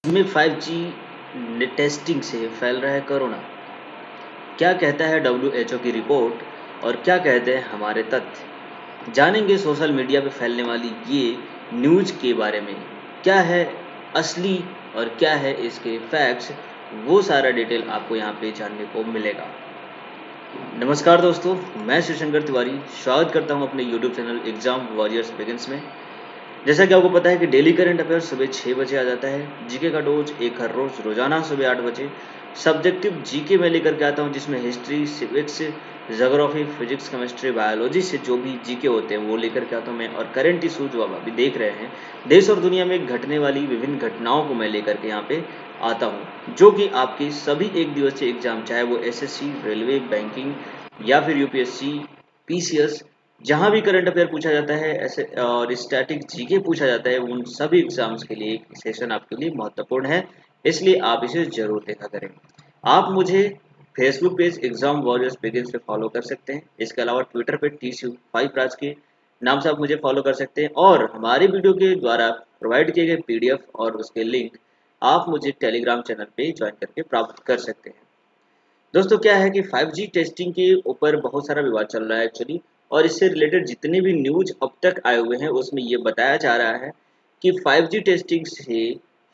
में 5G testing से फैल रहा है कोरोना। क्या कहता है डब्ल्यूएचओ की रिपोर्ट और क्या कहते हैं हमारे तथ्य। जानेंगे सोशल मीडिया पे फैलने वाली ये न्यूज़ के बारे में। क्या है असली और क्या है इसके फैक्ट्स, वो सारा डिटेल आपको यहाँ पे जानने को मिलेगा। नमस्कार दोस्तों, मैं शिवशंकर तिवारी स्वागत करता हूँ अपने YouTube channel exam warriors begins में। जैसा कि आपको पता है कि डेली करंट अफेयर सुबह 6 बजे आ जाता है। जीके का डोज एक हर रोज रोजाना सुबह 8 बजे सब्जेक्टिव जीके में लेकर के आता हूं, जिसमें history, civics, geography, physics, chemistry, biology से जो भी जीके होते हैं वो लेकर के आता हूं मैं। और करंट इशू जो आप अभी देख रहे हैं, देश और दुनिया में घटने वाली विभिन्न घटनाओं को मैं लेकर के यहाँ पे आता हूँ, जो कि आपकी सभी एक दिवसीय एग्जाम, चाहे वो एसएससी, रेलवे, बैंकिंग या फिर यूपीएससी, पीसीएस, जहाँ भी करंट अफेयर पूछा जाता है ऐसे और स्टैटिक जीके पूछा जाता है, उन सभी एग्जाम्स के लिए एक सेशन आपके लिए महत्वपूर्ण है, इसलिए आप इसे जरूर देखा करें। आप मुझे Facebook page exam warriors begins पे फॉलो कर सकते हैं। इसके अलावा ट्विटर पे TCU5 राज के नाम से आप मुझे फॉलो कर सकते हैं, और हमारे वीडियो के द्वारा प्रोवाइड किए गए पीडीएफ और उसके लिंक आप मुझे टेलीग्राम चैनल पे ज्वाइन करके प्राप्त कर सकते हैं। दोस्तों, क्या है कि 5G टेस्टिंग के ऊपर बहुत सारा विवाद चल रहा है एक्चुअली, और इससे रिलेटेड जितने भी न्यूज अब तक आए हुए हैं उसमें ये बताया जा रहा है कि 5G टेस्टिंग से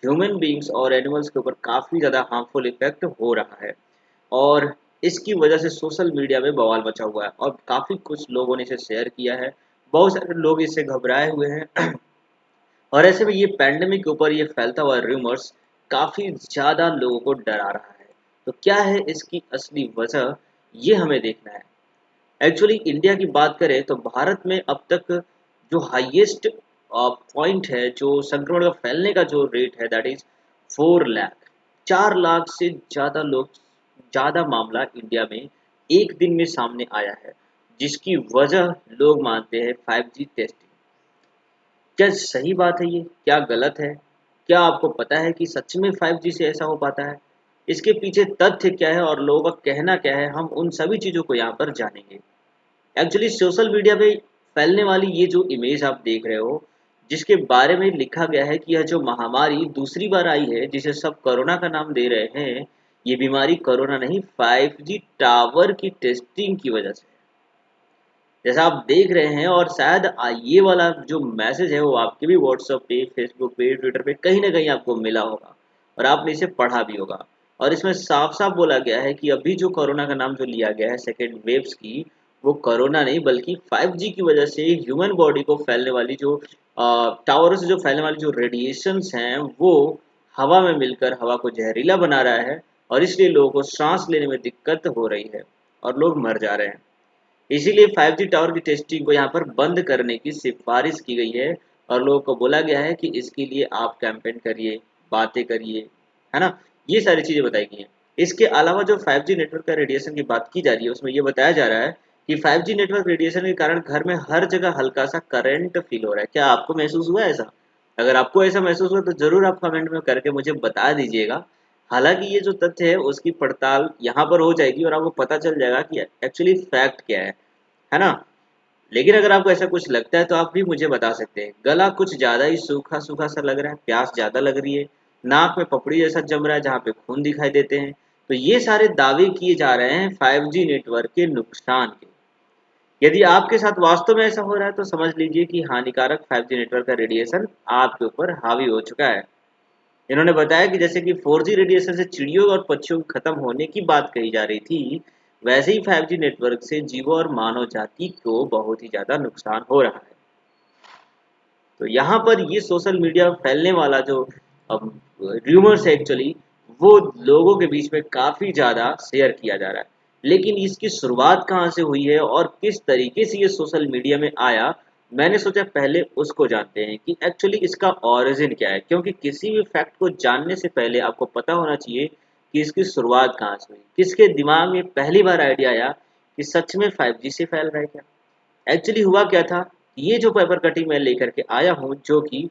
ह्यूमन बींग्स और एनिमल्स के ऊपर काफ़ी ज़्यादा हार्मफुल इफेक्ट हो रहा है, और इसकी वजह से सोशल मीडिया में बवाल मचा हुआ है और काफ़ी कुछ लोगों ने इसे शेयर किया है। बहुत सारे लोग इससे घबराए हुए हैं और ऐसे में ये पैंडेमिक के ऊपर ये फैलता हुआ रूमर्स काफ़ी ज़्यादा लोगों को डरा रहा है। तो क्या है इसकी असली वजह, ये हमें देखना है। एक्चुअली इंडिया की बात करें तो भारत में अब तक जो हाईएस्ट पॉइंट है, जो संक्रमण का फैलने का जो रेट है, दैट इज 4 लाख। 4 लाख से ज़्यादा लोग, ज़्यादा मामला इंडिया में एक दिन में सामने आया है, जिसकी वजह लोग मानते हैं 5G टेस्टिंग। क्या सही बात है ये, क्या गलत है? क्या आपको पता है कि सच में 5G से ऐसा हो पाता है? इसके पीछे तथ्य क्या है और लोगों का कहना क्या है, हम उन सभी चीज़ों को यहाँ पर जानेंगे। एक्चुअली सोशल मीडिया पे फैलने वाली ये जो इमेज आप देख रहे हो, जिसके बारे में लिखा गया है कि यह जो महामारी दूसरी बार आई है, जिसे सब कोरोना का नाम दे रहे हैं, ये बीमारी कोरोना नहीं, 5G टावर की टेस्टिंग की वजह से है। जैसा आप देख रहे हैं, और शायद ये वाला जो मैसेज है वो आपके भी व्हाट्सएप पे, फेसबुक पे, ट्विटर पे कहीं ना कहीं आपको मिला होगा और आपने इसे पढ़ा भी होगा। और इसमें साफ साफ बोला गया है कि अभी जो कोरोना का नाम जो लिया गया है सेकेंड वेव्स की, वो कोरोना नहीं बल्कि 5G की वजह से ह्यूमन बॉडी को फैलने वाली जो टावरों से जो फैलने वाली जो रेडिएशंस हैं, वो हवा में मिलकर हवा को जहरीला बना रहा है, और इसलिए लोगों को सांस लेने में दिक्कत हो रही है और लोग मर जा रहे हैं। इसीलिए 5G टावर की टेस्टिंग को यहाँ पर बंद करने की सिफारिश की गई है, और लोगों को बोला गया है कि इसके लिए आप कैंपेन करिए, बातें करिए, है ना। ये सारी चीज़ें बताई गई हैं। इसके अलावा जो 5G नेटवर्क का रेडिएशन की बात की जा रही है, उसमें ये बताया जा रहा है कि 5G नेटवर्क रेडिएशन के कारण घर में हर जगह हल्का सा करंट फील हो रहा है। क्या आपको महसूस हुआ है ऐसा? अगर आपको ऐसा महसूस हुआ तो ज़रूर आप कमेंट में करके मुझे बता दीजिएगा। हालांकि ये जो तथ्य है उसकी पड़ताल यहाँ पर हो जाएगी और आपको पता चल जाएगा कि एक्चुअली फैक्ट क्या है ना। लेकिन अगर आपको ऐसा कुछ लगता है तो आप भी मुझे बता सकते हैं। गला कुछ ज़्यादा ही सूखा सूखा सा लग रहा है, प्यास ज़्यादा लग रही है, नाक में पपड़ी जैसा जम रहा है जहाँ पे खून दिखाई देते हैं, तो ये सारे दावे किए जा रहे हैं 5G नेटवर्क के नुकसान के। यदि आपके साथ वास्तव में ऐसा हो रहा है तो समझ लीजिए कि हानिकारक 5G नेटवर्क का रेडिएशन आपके ऊपर हावी हो चुका है। इन्होंने बताया कि जैसे कि 4G रेडिएशन से चिड़ियों और पक्षियों के खत्म होने की बात कही जा रही थी, वैसे ही 5G नेटवर्क से जीवों और मानव जाति को बहुत ही ज़्यादा नुकसान हो रहा है। तो यहाँ पर ये सोशल मीडिया फैलने वाला जो र्यूमर्स है एक्चुअली, वो लोगों के बीच में काफ़ी ज़्यादा शेयर किया जा रहा है। लेकिन इसकी शुरुआत कहाँ से हुई है और किस तरीके से ये सोशल मीडिया में आया, मैंने सोचा पहले उसको जानते हैं कि एक्चुअली इसका ओरिजिन क्या है, क्योंकि किसी भी फैक्ट को जानने से पहले आपको पता होना चाहिए कि इसकी शुरुआत कहाँ से हुई, किसके दिमाग में पहली बार आइडिया आया कि सच में 5G से फैल रहा है क्या। एक्चुअली हुआ क्या था, ये जो पेपर कटिंग मैं लेकर के आया हूँ, जो कि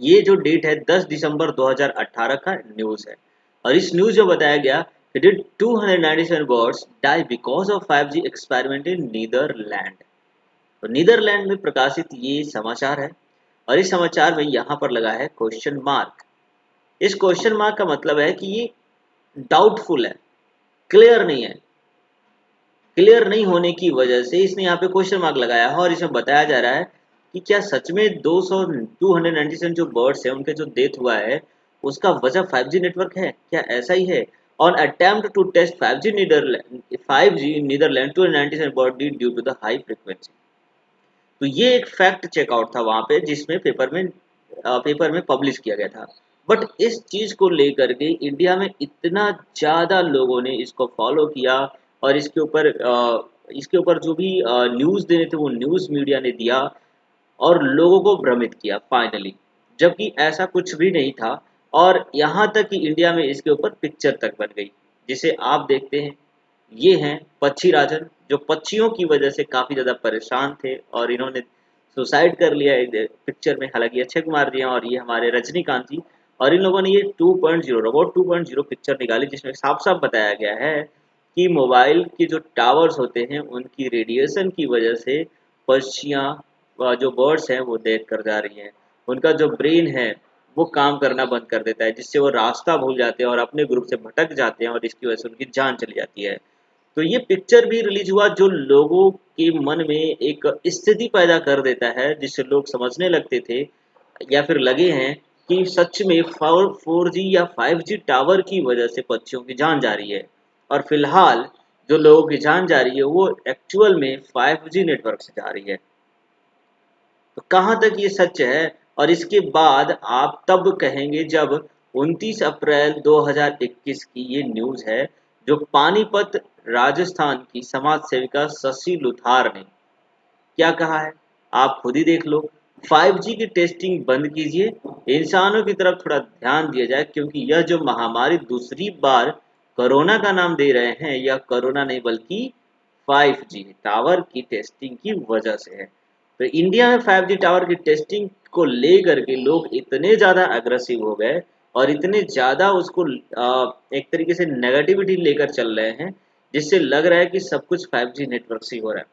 ये जो डेट है 10 दिसंबर 2018 का न्यूज़ है, और इस न्यूज़ में बताया गया कि did 297 birds die because of 5G experiment in Netherlands. तो नीदरलैंड में प्रकाशित ये समाचार है, और इस समाचार में यहाँ पर लगा है क्वेश्चन मार्क। इस क्वेश्चन मार्क का मतलब है कि ये डाउटफुल है, क्लियर नहीं है। क्लियर नहीं होने की वजह से इसने यहाँ पे क्वेश्चन मार्क लगाया है और इसमें बताया जा रहा है कि क्या सच में 297 जो बर्ड्स हैं उनके जो डेथ हुआ है उसका वजह 5G नेटवर्क है, क्या ऐसा ही है? On attempt to test 5G Netherlands 297 bird died due to the high frequency. तो ये एक फैक्ट चेकआउट था वहां पे जिसमें पेपर में पब्लिश किया गया था। बट इस चीज को लेकर के इंडिया में इतना ज्यादा लोगों ने इसको फॉलो किया और इसके ऊपर जो भी न्यूज देने थे वो न्यूज मीडिया ने दिया और लोगों को भ्रमित किया फाइनली, जबकि ऐसा कुछ भी नहीं था। और यहाँ तक कि इंडिया में इसके ऊपर पिक्चर तक बन गई जिसे आप देखते हैं। ये हैं पक्षी राजन, जो पक्षियों की वजह से काफी ज्यादा परेशान थे और इन्होंने सुसाइड कर लिया एक पिक्चर में। हालांकि अक्षय कुमार जी हैं और ये हमारे रजनीकांत जी, और इन लोगों ने ये 2.0 रोबोट 2.0 पिक्चर निकाली जिसमें साफ साफ बताया गया है कि मोबाइल के जो टावर्स होते हैं उनकी रेडिएशन की वजह से पक्षियाँ जो बर्ड्स हैं वो डेथ कर जा रही हैं। उनका जो ब्रेन है वो काम करना बंद कर देता है जिससे वो रास्ता भूल जाते हैं और अपने ग्रुप से भटक जाते हैं और इसकी वजह से उनकी जान चली जाती है। तो ये पिक्चर भी रिलीज हुआ जो लोगों के मन में एक स्थिति पैदा कर देता है जिससे लोग समझने लगते थे या फिर लगे हैं कि सच में 4G या 5G टावर की वजह से पक्षियों की जान जा रही है। और फिलहाल जो लोगों की जान जा रही है वो एक्चुअल में 5G नेटवर्क से जा रही है। तो कहाँ तक ये सच है? और इसके बाद आप तब कहेंगे जब 29 अप्रैल 2021 की ये न्यूज़ है जो पानीपत राजस्थान की समाज सेविका शशि लुथार ने क्या कहा है, आप खुद ही देख लो। 5G की टेस्टिंग बंद कीजिए, इंसानों की तरफ थोड़ा ध्यान दिया जाए क्योंकि यह जो महामारी दूसरी बार कोरोना का नाम दे रहे हैं यह कोरोना नहीं बल्कि 5G टावर की टेस्टिंग की वजह से है। तो इंडिया में 5G टावर की टेस्टिंग को लेकर के लोग इतने ज़्यादा अग्रेसिव हो गए और इतने ज़्यादा उसको एक तरीके से नेगेटिविटी लेकर चल रहे हैं जिससे लग रहा है कि सब कुछ 5G नेटवर्क से हो रहा है।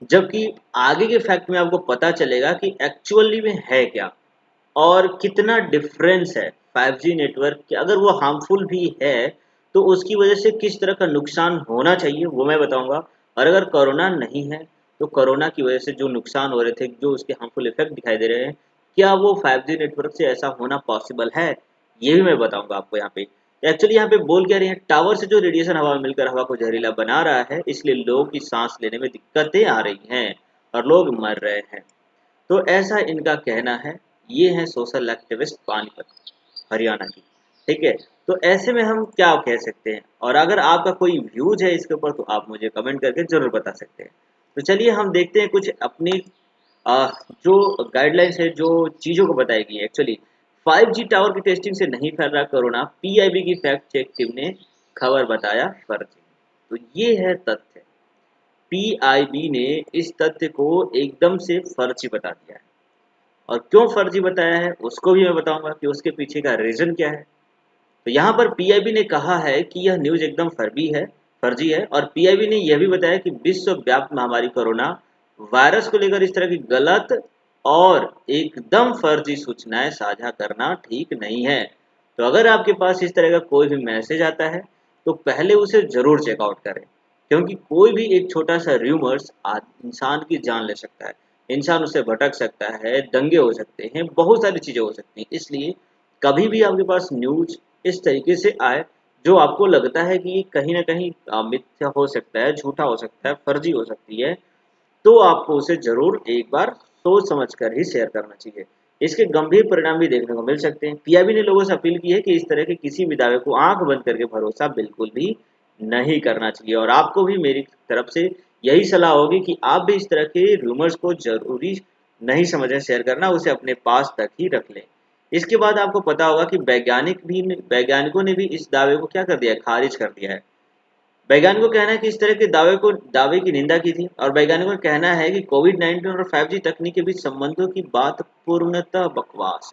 जबकि आगे के फैक्ट में आपको पता चलेगा कि एक्चुअली में है क्या और कितना डिफरेंस है 5G नेटवर्क के। अगर वो हार्मफुल भी है तो उसकी वजह से किस तरह का नुकसान होना चाहिए वो मैं बताऊंगा। और अगर कोरोना नहीं है तो कोरोना की वजह से जो नुकसान हो रहे थे, जो उसके हार्मफुल इफेक्ट दिखाई दे रहे हैं, क्या वो 5G नेटवर्क से ऐसा होना पॉसिबल है, ये भी मैं बताऊंगा आपको। यहाँ पे एक्चुअली यहाँ पे बोल क्या रही है, टावर से जो रेडिएशन हवा में मिलकर हवा को जहरीला बना रहा है इसलिए लोगों की सांस लेने में दिक्कतें आ रही हैं और लोग मर रहे हैं। तो ऐसा इनका कहना है। ये है सोशल एक्टिविस्ट पानीपत हरियाणा की, ठीक है। तो ऐसे में हम क्या कह सकते हैं, और अगर आपका कोई व्यूज है इसके ऊपर तो आप मुझे कमेंट करके जरूर बता सकते हैं। तो चलिए हम देखते हैं कुछ अपनी जो गाइडलाइंस है जो चीज़ों को बताएगी। एक्चुअली 5G टावर की टेस्टिंग से नहीं फैल रहा कोरोना, पीआईबी की फैक्ट चेक टीम ने खबर बताया फर्जी। तो ये है तथ्य, पीआईबी ने इस तथ्य को एकदम से फर्जी बता दिया है। और क्यों फर्जी बताया है उसको भी मैं बताऊंगा कि उसके पीछे का रीजन क्या है। तो यहाँ पर पीआईबी ने कहा है कि यह न्यूज एकदम फर्जी है और पीआईबी ने यह भी बताया कि विश्वव्यापी महामारी कोरोना वायरस को लेकर इस तरह की गलत और एकदम फर्जी सूचनाएं साझा करना ठीक नहीं है। तो अगर आपके पास इस तरह का कोई भी मैसेज आता है तो पहले उसे जरूर चेकआउट करें क्योंकि कोई भी एक छोटा सा र्यूमर्स इंसान की जान ले सकता है, इंसान उससे भटक सकता है, दंगे हो सकते हैं, बहुत सारी चीजें हो सकती हैं। इसलिए कभी भी आपके पास न्यूज इस तरीके से आए जो आपको लगता है कि कहीं ना कहीं मिथ्या हो सकता है, झूठा हो सकता है, फर्जी हो सकती है, तो आपको उसे जरूर एक बार सोच समझ कर ही शेयर करना चाहिए। इसके गंभीर परिणाम भी देखने को मिल सकते हैं। पीआईबी ने लोगों से अपील की है कि इस तरह के किसी भी दावे को आंख बंद करके भरोसा बिल्कुल भी नहीं करना चाहिए। और आपको भी मेरी तरफ से यही सलाह होगी कि आप भी इस तरह के रूमर्स को जरूरी नहीं समझें शेयर करना, उसे अपने पास तक ही रख लें। इसके बाद आपको पता होगा कि वैज्ञानिकों ने भी इस दावे को क्या कर दिया है, खारिज कर दिया है। वैज्ञानिकों का कहना है कि इस तरह के दावे की निंदा की थी और वैज्ञानिकों का कहना है कि कोविड-19 और 5G तकनीक के बीच संबंधों की बात पूर्णतः बकवास है।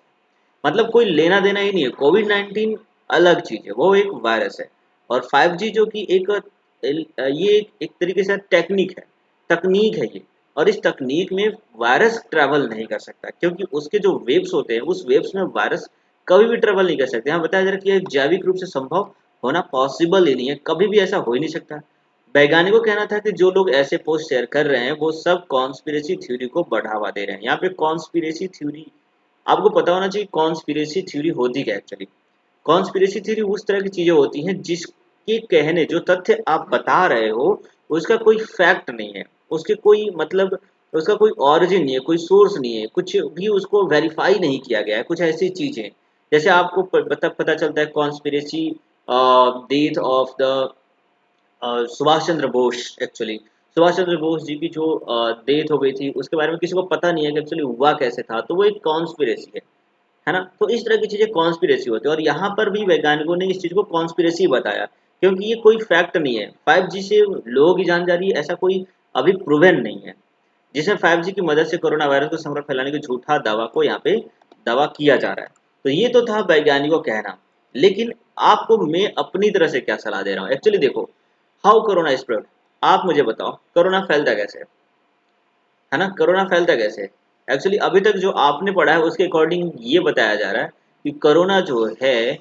मतलब कोई लेना देना ही नहीं है। कोविड-19 अलग चीज है, वो एक वायरस है और 5G जो कि एक तरीके से तकनीक है ये। और इस तकनीक में वायरस ट्रैवल नहीं कर सकता क्योंकि उसके जो वेव्स होते हैं उस वेव्स में वायरस कभी भी ट्रेवल नहीं कर सकते। यहाँ बताया जा रहा है कि यह जैविक रूप से संभव होना पॉसिबल ही नहीं है, कभी भी ऐसा हो ही नहीं सकता। वैज्ञानिकों का कहना था कि जो लोग ऐसे पोस्ट शेयर कर रहे हैं वो सब कॉन्स्पिरेसी थ्योरी को बढ़ावा दे रहे हैं। यहाँ पे कॉन्स्पिरेसी थ्योरी आपको पता होना चाहिए, कॉन्स्पिरेसी थ्योरी होती क्या एक्चुअली। कॉन्स्पिरेसी थ्योरी उस तरह की चीजें होती हैं जिसके कहने, जो तथ्य आप बता रहे हो उसका कोई फैक्ट नहीं है, उसके कोई मतलब उसका कोई ऑरिजिन नहीं है, कोई सोर्स नहीं है, कुछ भी उसको वेरीफाई नहीं किया गया है, कुछ ऐसी चीजें। जैसे आपको पता चलता है conspiracy death of the Subhash Chandra Bose. Actually Subhash Chandra Bose ji की जो डेथ हो गई थी उसके बारे में किसी को पता नहीं है कि एक्चुअली हुआ कैसे था, तो वो एक कॉन्स्पिरेसी है ना। तो इस तरह की चीजें कॉन्स्पिरेसी होती है, और यहाँ पर भी वैज्ञानिकों ने इस चीज को कॉन्स्पिरेसी बताया, क्योंकि ये कोई फैक्ट नहीं है। 5G से लोगों की जान जा रही है, ऐसा कोई अभी प्रूवन नहीं है, जिसमें 5G की मदद से कोरोना वायरस को संक्रमण फैलाने के झूठा दावा को यहाँ पे दावा किया जा रहा है। तो ये तो था वैज्ञानिकों का कहना, लेकिन आपको मैं अपनी तरह से क्या सलाह दे रहा हूँ। एक्चुअली देखो, हाउ कोरोना स्प्रेड, आप मुझे बताओ कोरोना फैलता कैसे है ना, कोरोना फैलता कैसे। एक्चुअली अभी तक जो आपने पढ़ा है उसके अकॉर्डिंग ये बताया जा रहा है कि कोरोना जो है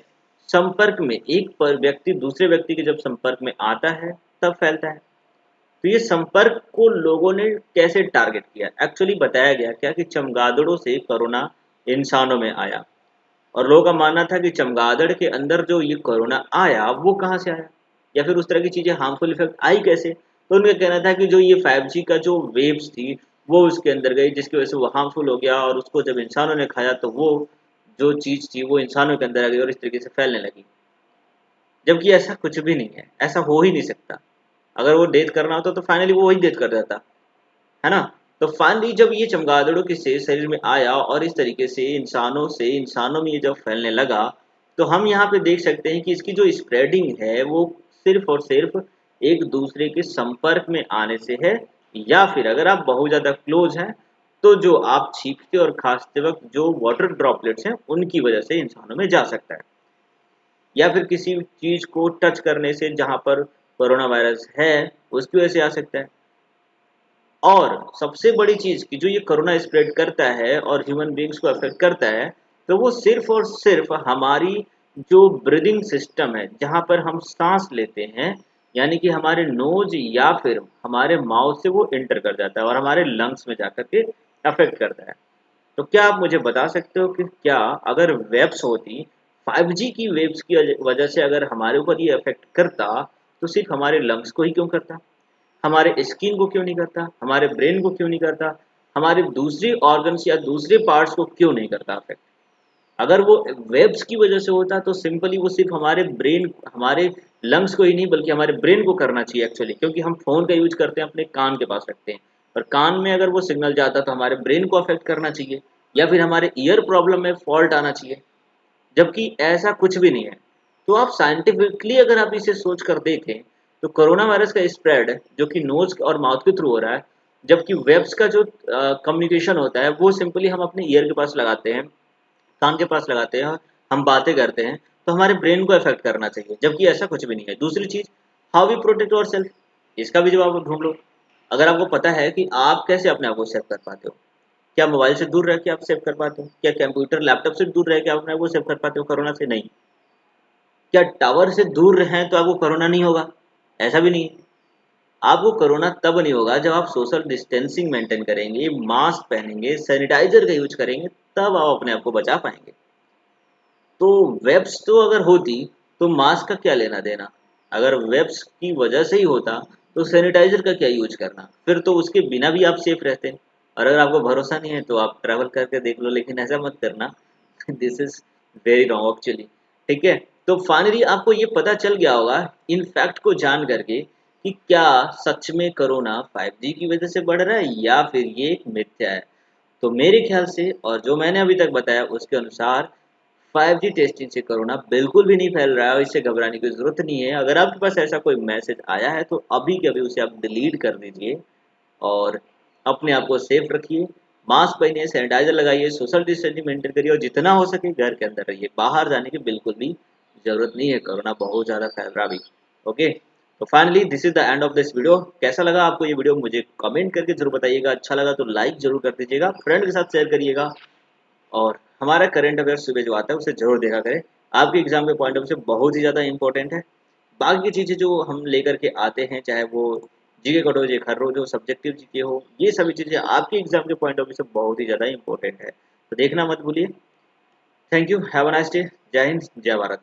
संपर्क में, एक पर व्यक्ति दूसरे व्यक्ति के जब संपर्क में आता है तब फैलता है। तो ये संपर्क को लोगों ने कैसे टारगेट किया, एक्चुअली बताया गया क्या कि चमगादड़ों से कोरोना इंसानों में आया, और लोगों का मानना था कि चमगादड़ के अंदर जो ये कोरोना आया वो कहाँ से आया, या फिर उस तरह की चीजें हार्मफुल इफेक्ट आई कैसे। तो उनका कहना था कि जो ये 5G का जो वेव्स थी वो उसके अंदर गई, जिसकी वजह से वो हार्मफुल हो गया, और उसको जब इंसानों ने खाया तो वो जो चीज थी वो इंसानों के अंदर आ गई और इस तरीके से फैलने लगी। जबकि ऐसा कुछ भी नहीं है, ऐसा हो ही नहीं सकता। अगर वो डेथ करना होता तो फाइनली वो वही डेथ कर जाता, है ना। तो फाइनली जब ये चमगादड़ों के से शरीर में आया और इस तरीके से इंसानों में ये जब फैलने लगा, तो हम यहाँ पे देख सकते हैं कि इसकी जो स्प्रेडिंग है वो सिर्फ और सिर्फ एक दूसरे के संपर्क में आने से है, या फिर अगर आप बहुत ज़्यादा क्लोज हैं तो जो आप छींकते और खांसते वक्त जो वाटर ड्रॉपलेट्स हैं उनकी वजह से इंसानों में जा सकता है, या फिर किसी चीज़ को टच करने से जहाँ पर कोरोना वायरस है उसकी वजह से आ सकता है। और सबसे बड़ी चीज कि जो ये कोरोना स्प्रेड करता है और ह्यूमन बींग्स को अफेक्ट करता है, तो वो सिर्फ और सिर्फ हमारी जो ब्रीदिंग सिस्टम है, जहाँ पर हम सांस लेते हैं, यानी कि हमारे नोज या फिर हमारे माउथ से वो इंटर कर जाता है और हमारे लंग्स में जाकर के अफेक्ट करता है। तो क्या आप मुझे बता सकते हो कि क्या अगर वेब्स होती, 5G की वेव्स की वजह से अगर हमारे ऊपर ये अफेक्ट करता, तो सिर्फ हमारे लंग्स को ही क्यों करता, हमारे स्किन को क्यों नहीं करता, हमारे ब्रेन को क्यों नहीं करता, हमारे दूसरे ऑर्गन्स या दूसरे पार्ट्स को क्यों नहीं करता अफेक्ट। अगर वो वेब्स की वजह से होता तो सिंपली वो सिर्फ हमारे ब्रेन, हमारे लंग्स को ही नहीं बल्कि हमारे ब्रेन को करना चाहिए एक्चुअली, क्योंकि हम फोन का यूज करते हैं अपने कान के पास रखते हैं, और कान में अगर वो सिग्नल जाता तो हमारे ब्रेन को अफेक्ट करना चाहिए, या फिर हमारे ईयर प्रॉब्लम में फॉल्ट आना चाहिए, जबकि ऐसा कुछ भी नहीं है। तो आप साइंटिफिकली अगर आप इसे सोच कर देखें, तो कोरोना वायरस का स्प्रेड जो कि नोज और माउथ के थ्रू हो रहा है, जबकि वेब्स का जो कम्युनिकेशन होता है वो सिंपली हम अपने ईयर के पास लगाते हैं, कान के पास लगाते हैं, हम बातें करते हैं, तो हमारे ब्रेन को अफेक्ट करना चाहिए, जबकि ऐसा कुछ भी नहीं है। दूसरी चीज, how we protect our self, इसका भी जवाब ढूंढ लो। अगर आपको पता है कि आप कैसे अपने आप को सेव कर पाते हो, क्या मोबाइल से दूर रह के आप सेव कर पाते हो, क्या कंप्यूटर लैपटॉप से दूर रह के आप अपने आप को सेव कर पाते हो कोरोना से, नहीं। क्या टावर से दूर रहें तो आपको कोरोना नहीं होगा, ऐसा भी नहीं है। आपको कोरोना तब नहीं होगा जब आप सोशल डिस्टेंसिंग मेंटेन करेंगे, मास्क पहनेंगे, सैनिटाइजर का यूज करेंगे, तब आप अपने आप को बचा पाएंगे। तो वेब्स तो अगर होती तो मास्क का क्या लेना देना, अगर वेब्स की वजह से ही होता तो सैनिटाइजर का क्या यूज करना, फिर तो उसके बिना भी आप सेफ रहते। और अगर आपको भरोसा नहीं है तो आप ट्रैवल करके देख लो, लेकिन ऐसा मत करना। This is very wrong actually. ठीक है, तो फाइनली आपको ये पता चल गया होगा इन फैक्ट को जान करके कि क्या सच में कोरोना 5G की वजह से बढ़ रहा है या फिर ये एक मिथ्या है। तो मेरे ख्याल से और जो मैंने अभी तक बताया उसके अनुसार 5G टेस्टिंग से कोरोना बिल्कुल भी नहीं फैल रहा है और इससे घबराने की जरूरत नहीं है। अगर आपके पास ऐसा कोई मैसेज आया है तो अभी के अभी उसे आप डिलीट कर दीजिए और अपने आप को सेफ रखिए, मास्क पहनिए, सैनिटाइजर लगाइए, सोशल डिस्टेंसिंग मेंटेन करिए और जितना हो सके घर के अंदर रहिए, बाहर जाने की बिल्कुल भी जरूरत नहीं है, कोरोना बहुत ज़्यादा फैल रहा अभी। ओके, तो finally this is the end of this video. कैसा लगा आपको ये वीडियो मुझे कमेंट करके जरूर बताइएगा, अच्छा लगा तो लाइक जरूर कर दीजिएगा, फ्रेंड के साथ शेयर करिएगा और हमारा करंट अफेयर सुबह जो आता है उसे जरूर देखा करें। आपके एग्जाम के पॉइंट ऑफ व्यू से बहुत ही ज़्यादा इंपॉर्टेंट है। बाकी की चीज़ें जो हम लेकर के आते हैं, चाहे वो जीके कट हो, हर रोज हो, सब्जेक्टिव जीके हो, ये सभी चीज़ें आपके एग्जाम के पॉइंट ऑफ व्यू से बहुत ही ज़्यादा इंपॉर्टेंट है, तो देखना मत भूलिए। Thank you, have a nice day. जय हिंद, जय भारत।